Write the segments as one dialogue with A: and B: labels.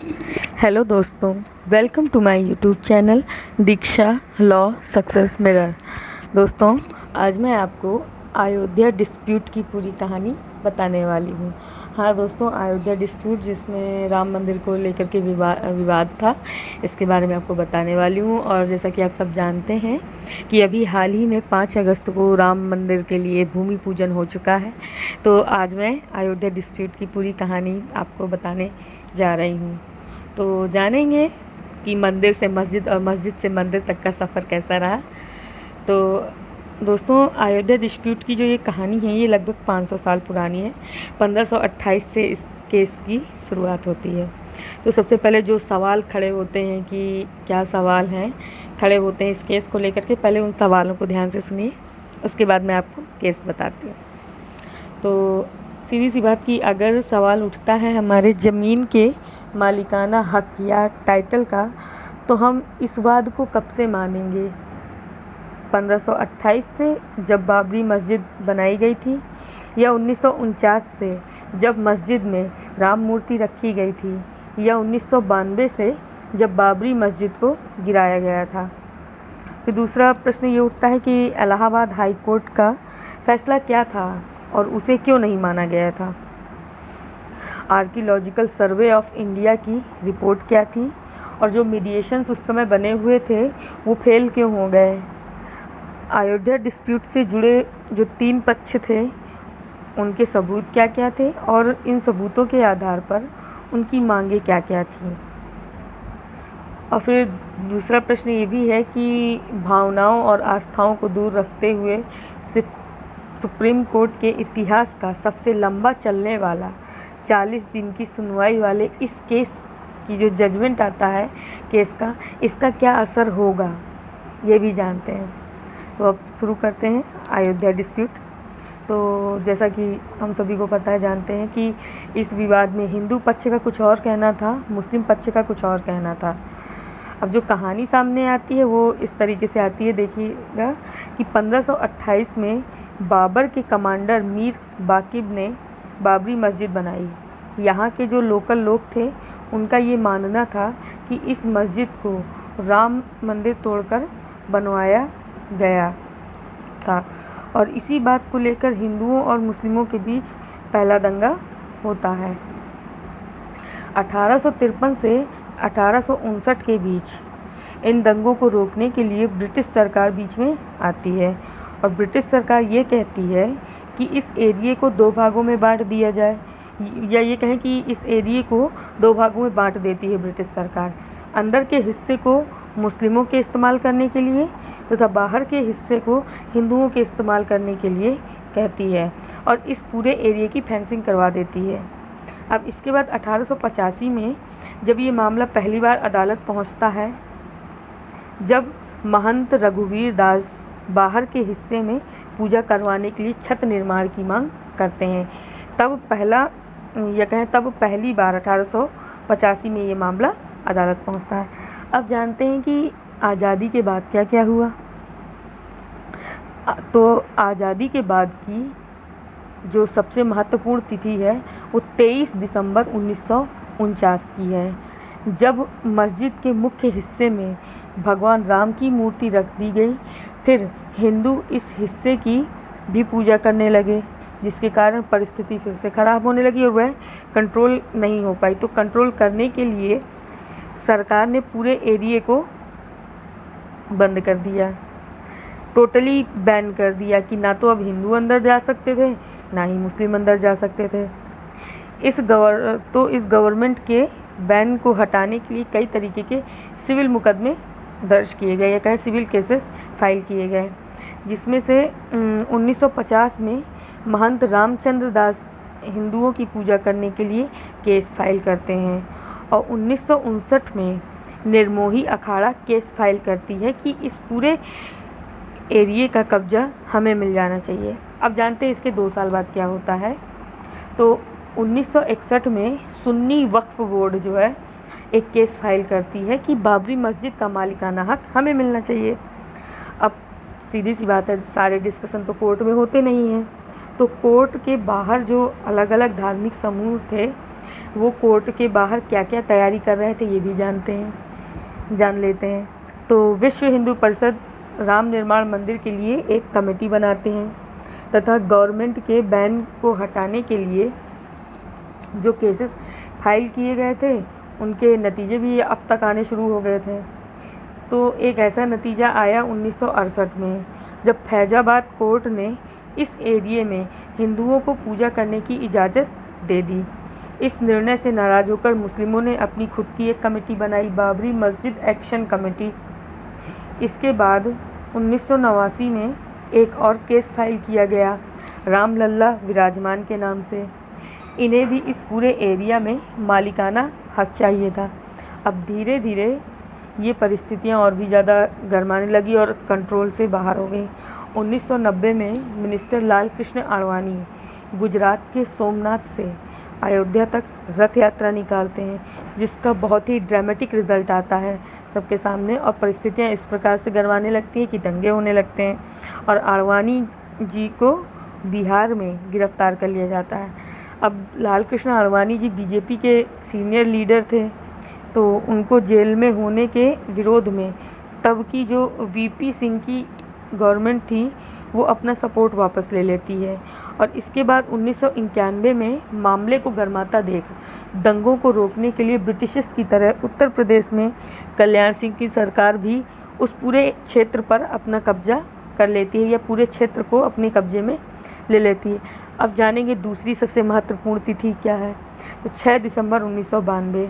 A: Hello दोस्तों, welcome to my YouTube channel Diksha law success mirror. दोस्तों, आज मैं आपको अयोध्या डिस्प्यूट की पूरी कहानी बताने वाली हूँ। हाँ दोस्तों, अयोध्या डिस्प्यूट जिसमें राम मंदिर को लेकर के विवाद था, इसके बारे में आपको बताने वाली हूँ। और जैसा कि आप सब जानते हैं कि अभी हाल ही में 5 अगस्त को राम मंदिर के लिए भूमि पूजन हो चुका है। तो आज मैं अयोध्या डिस्प्यूट की पूरी कहानी आपको बताने जा रही हूँ। तो जानेंगे कि मंदिर से मस्जिद और मस्जिद से मंदिर तक का सफ़र कैसा रहा। तो दोस्तों, अयोध्या डिस्प्यूट की जो ये कहानी है ये लगभग 500 साल पुरानी है। 1528 से इस केस की शुरुआत होती है। तो सबसे पहले जो सवाल खड़े होते हैं कि क्या सवाल हैं खड़े होते हैं इस केस को लेकर के, पहले उन सवालों को ध्यान से सुनिए, उसके बाद मैं आपको केस बताती हूँ। तो सीधी सी बात कि अगर सवाल उठता है हमारे ज़मीन के मालिकाना हक या टाइटल का, तो हम इस वाद को कब से मानेंगे? 1528 से जब बाबरी मस्जिद बनाई गई थी, या 1949 से जब मस्जिद में राम मूर्ति रखी गई थी, या 1992 से जब बाबरी मस्जिद को गिराया गया था? फिर दूसरा प्रश्न ये उठता है कि इलाहाबाद हाई कोर्ट का फैसला क्या था और उसे क्यों नहीं माना गया था? आर्कियोलॉजिकल सर्वे ऑफ इंडिया की रिपोर्ट क्या थी, और जो मीडिएशंस उस समय बने हुए थे वो फेल क्यों हो गए? अयोध्या डिस्प्यूट से जुड़े जो 3 पक्ष थे उनके सबूत क्या क्या थे, और इन सबूतों के आधार पर उनकी मांगे क्या क्या थी? और फिर दूसरा प्रश्न ये भी है कि भावनाओं और आस्थाओं को दूर रखते हुए सुप्रीम कोर्ट के इतिहास का सबसे लंबा चलने वाला 40 दिन की सुनवाई वाले इस केस की जो जजमेंट आता है केस का, इसका क्या असर होगा, ये भी जानते हैं। तो अब शुरू करते हैं अयोध्या डिस्प्यूट। तो जैसा कि हम सभी को पता है, जानते हैं कि इस विवाद में हिंदू पक्ष का कुछ और कहना था, मुस्लिम पक्ष का कुछ और कहना था। अब जो कहानी सामने आती है वो इस तरीके से आती है, देखिएगा कि 1528 में बाबर के कमांडर मीर बाकिब ने बाबरी मस्जिद बनाई। यहाँ के जो लोकल लोग थे उनका ये मानना था कि इस मस्जिद को राम मंदिर तोड़कर बनवाया गया था, और इसी बात को लेकर हिंदुओं और मुस्लिमों के बीच पहला दंगा होता है। 1853 से 1859 के बीच इन दंगों को रोकने के लिए ब्रिटिश सरकार बीच में आती है, और ब्रिटिश सरकार ये कहती है कि इस एरिए को 2 भागों में बांट दिया जाए, या ये कहें कि इस एरिए को 2 भागों में बांट देती है ब्रिटिश सरकार। अंदर के हिस्से को मुस्लिमों के इस्तेमाल करने के लिए तथा बाहर के हिस्से को हिंदुओं के इस्तेमाल करने के लिए कहती है, और इस पूरे एरिए की फेंसिंग करवा देती है। अब इसके बाद 1885 में जब ये मामला पहली बार अदालत पहुंचता है, जब महंत रघुवीर दास बाहर के हिस्से में पूजा करवाने के लिए छत निर्माण की मांग करते हैं, तब पहली बार 1885 में ये मामला अदालत पहुंचता है। अब जानते हैं कि आज़ादी के बाद क्या क्या हुआ। तो आज़ादी के बाद की जो सबसे महत्वपूर्ण तिथि है वो 23 दिसंबर 1949 की है, जब मस्जिद के मुख्य हिस्से में भगवान राम की मूर्ति रख दी गई। फिर हिंदू इस हिस्से की भी पूजा करने लगे, जिसके कारण परिस्थिति फिर से ख़राब होने लगी और वह कंट्रोल नहीं हो पाई। तो कंट्रोल करने के लिए सरकार ने पूरे एरिए को बंद कर दिया, टोटली बैन कर दिया कि ना तो अब हिंदू अंदर जा सकते थे, ना ही मुस्लिम अंदर जा सकते थे। इस गवर्नमेंट के बैन को हटाने के लिए कई तरीके के सिविल मुकदमे दर्ज किए गए, या कहें सिविल केसेस फाइल किए गए, जिसमें से 1950 में महंत रामचंद्र दास हिंदुओं की पूजा करने के लिए केस फाइल करते हैं, और 1959 में निर्मोही अखाड़ा केस फाइल करती है कि इस पूरे एरिए का कब्जा हमें मिल जाना चाहिए। अब जानते हैं इसके 2 साल बाद क्या होता है। तो 1961 में सुन्नी वक्फ बोर्ड जो है एक केस फाइल करती है कि बाबरी मस्जिद का मालिकाना हक हमें मिलना चाहिए। अब सीधी सी बात है, सारे डिस्कशन तो कोर्ट में होते नहीं हैं, तो कोर्ट के बाहर जो अलग अलग धार्मिक समूह थे वो कोर्ट के बाहर क्या क्या तैयारी कर रहे थे ये भी जान लेते हैं। तो विश्व हिंदू परिषद राम निर्माण मंदिर के लिए एक कमेटी बनाते हैं तथा गवर्नमेंट के बैन को हटाने के लिए जो केसेस फाइल किए गए थे उनके नतीजे भी अब तक आने शुरू हो गए थे। तो एक ऐसा नतीजा आया 1968 में, जब फैजाबाद कोर्ट ने इस एरिया में हिंदुओं को पूजा करने की इजाज़त दे दी। इस निर्णय से नाराज़ होकर मुस्लिमों ने अपनी खुद की एक कमेटी बनाई, बाबरी मस्जिद एक्शन कमेटी। इसके बाद 1989 में एक और केस फाइल किया गया रामलल्ला विराजमान के नाम से। इन्हें भी इस पूरे एरिया में मालिकाना हक चाहिए था। अब धीरे धीरे ये परिस्थितियाँ और भी ज़्यादा गरमाने लगी और कंट्रोल से बाहर हो गई। 1990 में मिनिस्टर लाल कृष्ण आडवाणी गुजरात के सोमनाथ से अयोध्या तक रथ यात्रा निकालते हैं, जिसका बहुत ही ड्रामेटिक रिजल्ट आता है सबके सामने और परिस्थितियाँ इस प्रकार से गरमाने लगती हैं कि दंगे होने लगते हैं और आडवाणी जी को बिहार में गिरफ्तार कर लिया जाता है। अब लाल कृष्ण आडवाणी जी बीजेपी के सीनियर लीडर थे, तो उनको जेल में होने के विरोध में तब की जो वीपी सिंह की गवर्नमेंट थी वो अपना सपोर्ट वापस ले लेती है और इसके बाद 1991 में मामले को गरमाता देख दंगों को रोकने के लिए ब्रिटिशर्स की तरह उत्तर प्रदेश में कल्याण सिंह की सरकार भी उस पूरे क्षेत्र पर अपना कब्जा कर लेती है या पूरे क्षेत्र को अपने कब्जे में ले लेती है। अब जानेंगे दूसरी सबसे महत्वपूर्ण तिथि क्या है। तो 6 दिसंबर 1992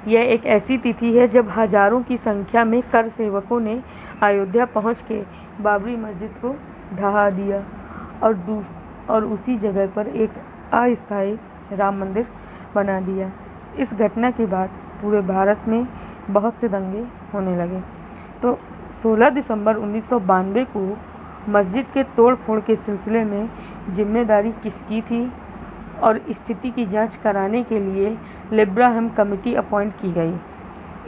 A: यह एक ऐसी तिथि है जब हजारों की संख्या में कर सेवकों ने अयोध्या पहुंच के बाबरी मस्जिद को ढहा दिया और उसी जगह पर एक अस्थायी राम मंदिर बना दिया। इस घटना के बाद पूरे भारत में बहुत से दंगे होने लगे। तो 16 दिसंबर 1992 को मस्जिद के तोड़ फोड़ के सिलसिले में जिम्मेदारी किसकी थी और स्थिति की जांच कराने के लिए लिब्राहम कमेटी अपॉइंट की गई।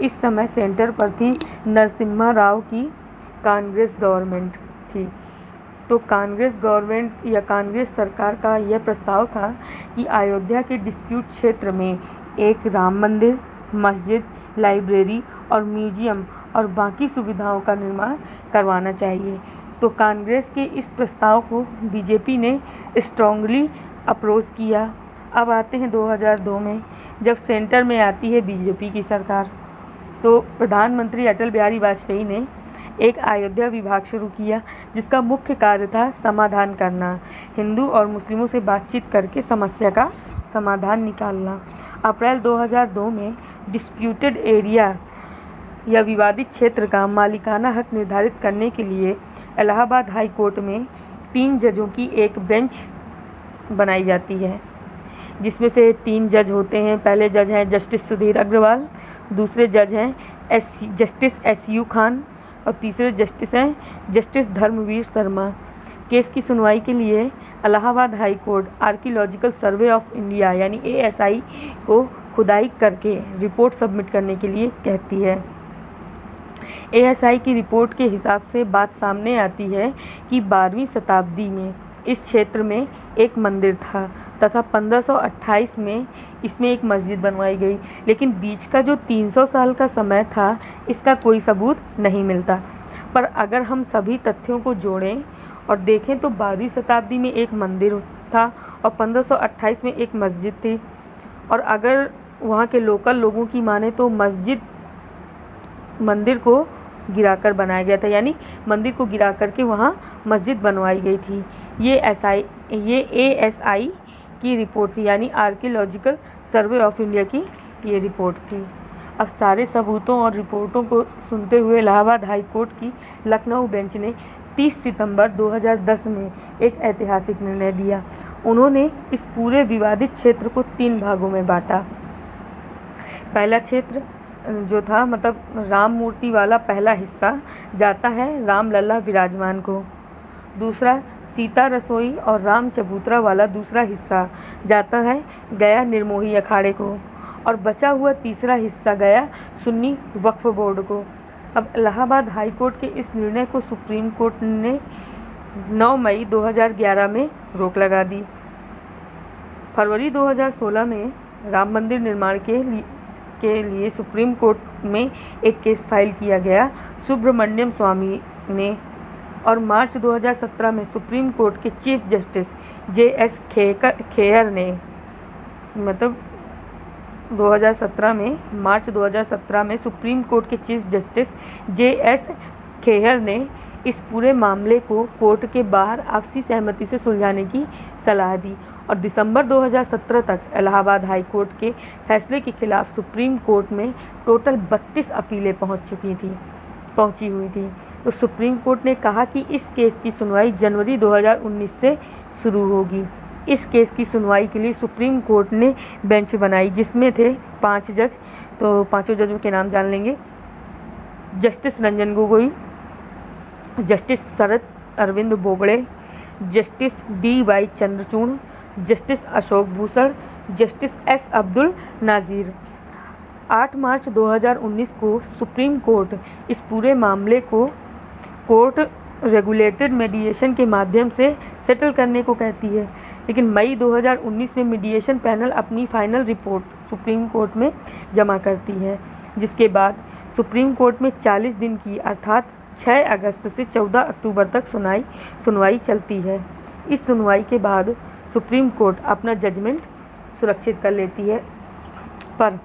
A: इस समय सेंटर पर थी नरसिम्हा राव की कांग्रेस गवर्नमेंट थी। तो कांग्रेस गवर्नमेंट या कांग्रेस सरकार का यह प्रस्ताव था कि अयोध्या के डिस्प्यूट क्षेत्र में एक राम मंदिर, मस्जिद, लाइब्रेरी और म्यूजियम और बाकी सुविधाओं का निर्माण करवाना चाहिए। तो कांग्रेस के इस प्रस्ताव को बीजेपी ने स्ट्रांगली अप्रोच किया। अब आते हैं 2002 में, जब सेंटर में आती है बीजेपी की सरकार। तो प्रधानमंत्री अटल बिहारी वाजपेयी ने एक अयोध्या विभाग शुरू किया जिसका मुख्य कार्य था समाधान करना, हिंदू और मुस्लिमों से बातचीत करके समस्या का समाधान निकालना। अप्रैल 2002 में डिस्प्यूटेड एरिया या विवादित क्षेत्र का मालिकाना हक निर्धारित करने के लिए इलाहाबाद हाई कोर्ट में 3 जजों की एक बेंच बनाई जाती है, जिसमें से 3 जज होते हैं। पहले जज हैं जस्टिस सुधीर अग्रवाल, दूसरे जज हैं जस्टिस SU खान और तीसरे जस्टिस हैं जस्टिस धर्मवीर शर्मा। केस की सुनवाई के लिए Allahabad high court archaeological survey of India यानी ASI को खुदाई करके रिपोर्ट सबमिट करने के लिए कहती है। ASI की रिपोर्ट के हिसाब से बात सामने आती है कि 12वीं शताब्दी में इस क्षेत्र में एक मंदिर था तथा 1528 में इसमें एक मस्जिद बनवाई गई, लेकिन बीच का जो 300 साल का समय था इसका कोई सबूत नहीं मिलता। पर अगर हम सभी तथ्यों को जोड़ें और देखें तो 12वीं शताब्दी में एक मंदिर था और 1528 में एक मस्जिद थी, और अगर वहाँ के लोकल लोगों की माने तो मंदिर को गिराकर बनाया गया था, यानी मंदिर को गिरा करके वहाँ मस्जिद बनवाई गई थी। ये ASI की रिपोर्ट थी, यानी आर्कियोलॉजिकल सर्वे ऑफ इंडिया की ये रिपोर्ट थी। अब सारे सबूतों और रिपोर्टों को सुनते हुए इलाहाबाद हाई कोर्ट की लखनऊ बेंच ने 30 सितंबर 2010 में एक ऐतिहासिक निर्णय दिया। उन्होंने इस पूरे विवादित क्षेत्र को 3 भागों में बांटा। पहला क्षेत्र जो था मतलब राम मूर्ति वाला पहला हिस्सा जाता है रामलला विराजमान को, दूसरा सीता रसोई और राम चबूतरा वाला दूसरा हिस्सा जाता है गया निर्मोही अखाड़े को, और बचा हुआ तीसरा हिस्सा गया सुन्नी वक्फ बोर्ड को। अब इलाहाबाद हाई कोर्ट के इस निर्णय को सुप्रीम कोर्ट ने 9 मई 2011 में रोक लगा दी। फरवरी 2016 में राम मंदिर निर्माण के लिए सुप्रीम कोर्ट में एक केस फाइल किया गया सुब्रमण्यम स्वामी ने, और मार्च 2017 में सुप्रीम कोर्ट के चीफ जस्टिस J.S. खेयर ने, मतलब 2017 में, मार्च 2017 में सुप्रीम कोर्ट के चीफ जस्टिस J.S. खेयर ने इस पूरे मामले को कोर्ट के बाहर आपसी सहमति से सुलझाने की सलाह दी, और दिसंबर 2017 तक इलाहाबाद हाई कोर्ट के फैसले के खिलाफ सुप्रीम कोर्ट में टोटल 32 अपीलें पहुंची हुई थी। तो सुप्रीम कोर्ट ने कहा कि इस केस की सुनवाई जनवरी 2019 से शुरू होगी। इस केस की सुनवाई के लिए सुप्रीम कोर्ट ने बेंच बनाई जिसमें थे 5 जज। तो पांचों जजों के नाम जान लेंगे। Justice Ranjan Gogoi, justice Sharad Arvind Bobde, justice D.Y. Chandrachud, justice Ashok Bhushan, justice S. Abdul Nazeer. 8 मार्च 2019 को सुप्रीम कोर्ट इस पूरे मामले को कोर्ट रेगुलेटेड मीडिएशन के माध्यम से सेटल करने को कहती है, लेकिन मई 2019 में मीडिएशन पैनल अपनी फाइनल रिपोर्ट सुप्रीम कोर्ट में जमा करती है, जिसके बाद सुप्रीम कोर्ट में 40 दिन की अर्थात 6 अगस्त से 14 अक्टूबर तक सुनवाई चलती है। इस सुनवाई के बाद सुप्रीम कोर्ट अपना जजमेंट सुरक्षित कर लेती है, पर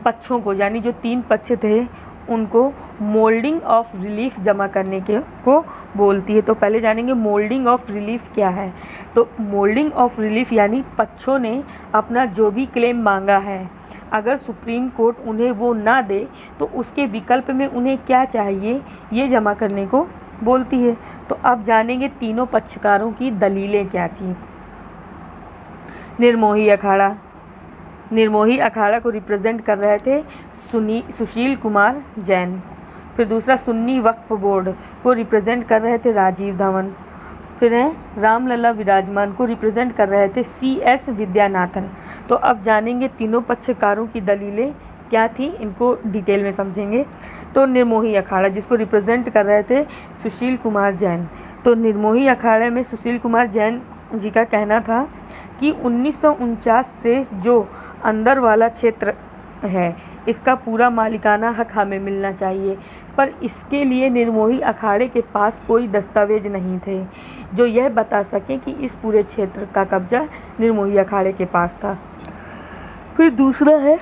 A: पक्षों को, यानी जो 3 पक्ष थे, उनको मोल्डिंग ऑफ रिलीफ जमा करने को बोलती है। तो पहले जानेंगे मोल्डिंग ऑफ रिलीफ क्या है। तो मोल्डिंग ऑफ रिलीफ यानी पक्षों ने अपना जो भी क्लेम मांगा है, अगर सुप्रीम कोर्ट उन्हें वो ना दे तो उसके विकल्प में उन्हें क्या चाहिए ये जमा करने को बोलती है। तो अब जानेंगे तीनों पक्षकारों की दलीलें क्या थी। निर्मोही अखाड़ा, निर्मोही अखाड़ा को रिप्रेजेंट कर रहे थे सुशील कुमार जैन। फिर दूसरा सुन्नी वक्फ बोर्ड को रिप्रेजेंट कर रहे थे राजीव धवन। फिर हैं रामलला विराजमान को रिप्रेजेंट कर रहे थे CS विद्यानाथन। तो अब जानेंगे तीनों पक्षकारों की दलीलें क्या थी, इनको डिटेल में समझेंगे। तो निर्मोही अखाड़ा जिसको रिप्रेजेंट कर रहे थे सुशील कुमार जैन। तो निर्मोही अखाड़े में सुशील कुमार जैन जी का कहना था कि 1949 से जो अंदर वाला क्षेत्र है इसका पूरा मालिकाना हक हमें मिलना चाहिए, पर इसके लिए निर्मोही अखाड़े के पास कोई दस्तावेज नहीं थे जो यह बता सके कि इस पूरे क्षेत्र का कब्जा निर्मोही अखाड़े के पास था। फिर दूसरा है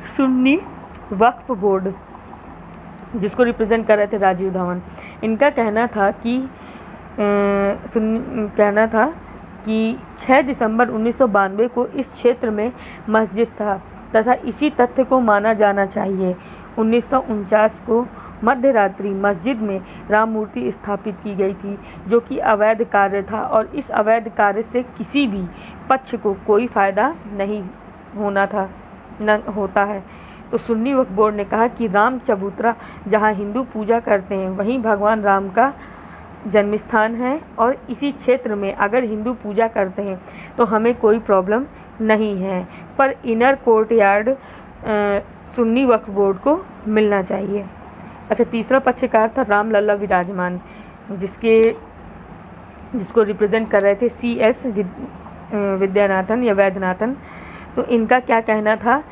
A: सुन्नी वक्फ बोर्ड जिसको रिप्रेजेंट कर रहे थे राजीव धवन। इनका कहना था कि 6 दिसंबर 1992 को इस क्षेत्र में मस्जिद था तथा इसी तथ्य को माना जाना चाहिए। 1949 को मध्य रात्रि मस्जिद में राम मूर्ति स्थापित की गई थी जो कि अवैध कार्य था और इस अवैध कार्य से किसी भी पक्ष को कोई फ़ायदा नहीं होता है। तो सुन्नी वक्फ बोर्ड ने कहा कि राम चबूतरा जहां हिंदू पूजा करते हैं वहीं भगवान राम का जन्म स्थान है और इसी क्षेत्र में अगर हिंदू पूजा करते हैं तो हमें कोई प्रॉब्लम नहीं है, पर इनर कोर्टयार्ड सुन्नी वक्फ बोर्ड को मिलना चाहिए। अच्छा, तीसरा पक्षकार था रामलला विराजमान जिसको रिप्रेजेंट कर रहे थे CS विद्यानाथन या वैद्यनाथन। तो इनका क्या कहना था?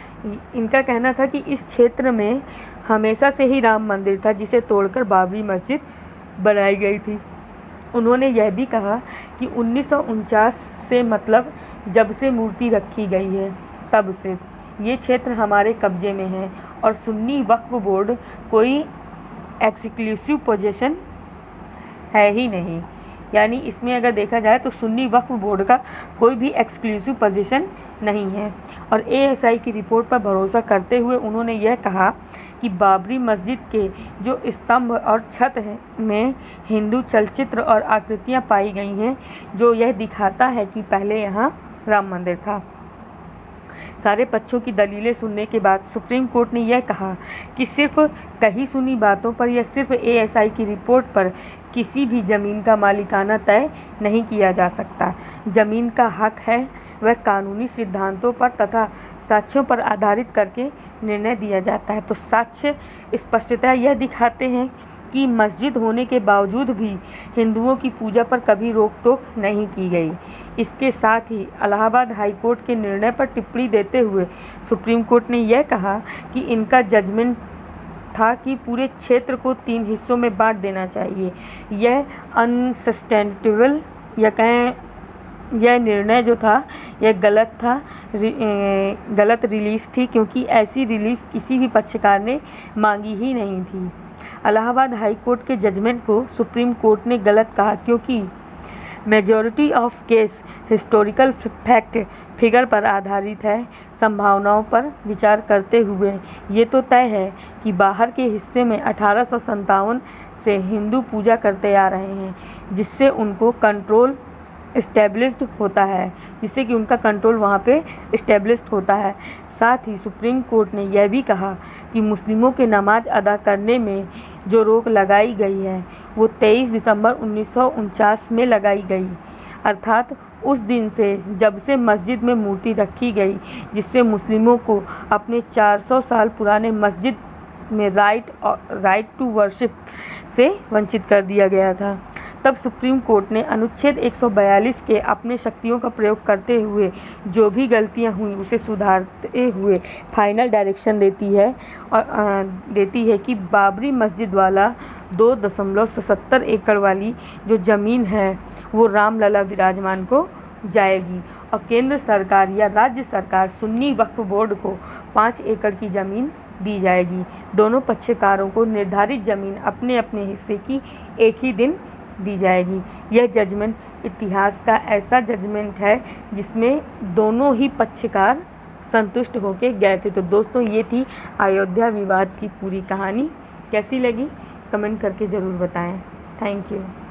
A: इनका कहना था कि इस क्षेत्र में हमेशा से ही राम मंदिर था जिसे तोड़कर बाबरी मस्जिद बनाई गई थी। उन्होंने यह भी कहा कि 1949 से मतलब जब से मूर्ति रखी गई है तब से ये क्षेत्र हमारे कब्जे में है और सुन्नी वक्फ बोर्ड कोई एक्सक्लूसिव पोजीशन है ही नहीं। यानी इसमें अगर देखा जाए तो सुन्नी वक्फ बोर्ड का कोई भी एक्सक्लूसिव पोजीशन नहीं है। और ASI की रिपोर्ट पर भरोसा करते हुए उन्होंने यह कहा कि बाबरी मस्जिद के जो स्तंभ और छत में हिंदू चलचित्र और आकृतियां पाई गई हैं जो यह दिखाता है कि पहले यहाँ राम मंदिर था। सारे पक्षों की दलीलें सुनने के बाद सुप्रीम कोर्ट ने यह कहा कि सिर्फ कही सुनी बातों पर या सिर्फ ASI की रिपोर्ट पर किसी भी ज़मीन का मालिकाना तय नहीं किया जा सकता। ज़मीन का हक है वह कानूनी सिद्धांतों पर तथा साक्ष्यों पर आधारित करके निर्णय दिया जाता है। तो साक्ष्य स्पष्टतः यह दिखाते हैं कि मस्जिद होने के बावजूद भी हिंदुओं की पूजा पर कभी रोक टोक नहीं की गई। इसके साथ ही इलाहाबाद हाई कोर्ट के निर्णय पर टिप्पणी देते हुए सुप्रीम कोर्ट ने यह कहा कि इनका जजमेंट था कि पूरे क्षेत्र को 3 हिस्सों में बांट देना चाहिए। यह अनसस्टेनेबल या कहें यह निर्णय जो था यह गलत था, गलत रिलीफ थी, क्योंकि ऐसी रिलीफ किसी भी पक्षकार ने मांगी ही नहीं थी। इलाहाबाद हाई कोर्ट के जजमेंट को सुप्रीम कोर्ट ने गलत कहा क्योंकि majority of case historical fact figure पर आधारित है। संभावनाओं पर विचार करते हुए ये तो तय है कि बाहर के हिस्से में 1857 से हिंदू पूजा करते आ रहे हैं, जिससे उनको कंट्रोल इस्टेब्लिश्ड होता है, जिससे कि उनका कंट्रोल वहाँ पे इस्टेब्लिश्ड होता है। साथ ही सुप्रीम कोर्ट ने यह भी कहा कि मुस्लिमों के नमाज अदा करने में जो रोक लगाई गई है वो 23 दिसंबर 1949 में लगाई गई, अर्थात उस दिन से जब से मस्जिद में मूर्ति रखी गई, जिससे मुस्लिमों को अपने 400 साल पुराने मस्जिद में राइट टू वर्शिप से वंचित कर दिया गया था। तब सुप्रीम कोर्ट ने अनुच्छेद 142 के अपने शक्तियों का प्रयोग करते हुए जो भी गलतियां हुई उसे सुधारते हुए फाइनल डायरेक्शन देती है कि बाबरी मस्जिद वाला 2.77 एकड़ वाली जो ज़मीन है वो रामलला विराजमान को जाएगी और केंद्र सरकार या राज्य सरकार सुन्नी वक्फ बोर्ड को 5 एकड़ की ज़मीन दी जाएगी। दोनों पक्षकारों को निर्धारित ज़मीन अपने अपने हिस्से की एक ही दिन दी जाएगी। यह जजमेंट इतिहास का ऐसा जजमेंट है जिसमें दोनों ही पक्षकार संतुष्ट होकर गए थे। तो दोस्तों, ये थी अयोध्या विवाद की पूरी कहानी। कैसी लगी कमेंट करके ज़रूर बताएं। Thank you.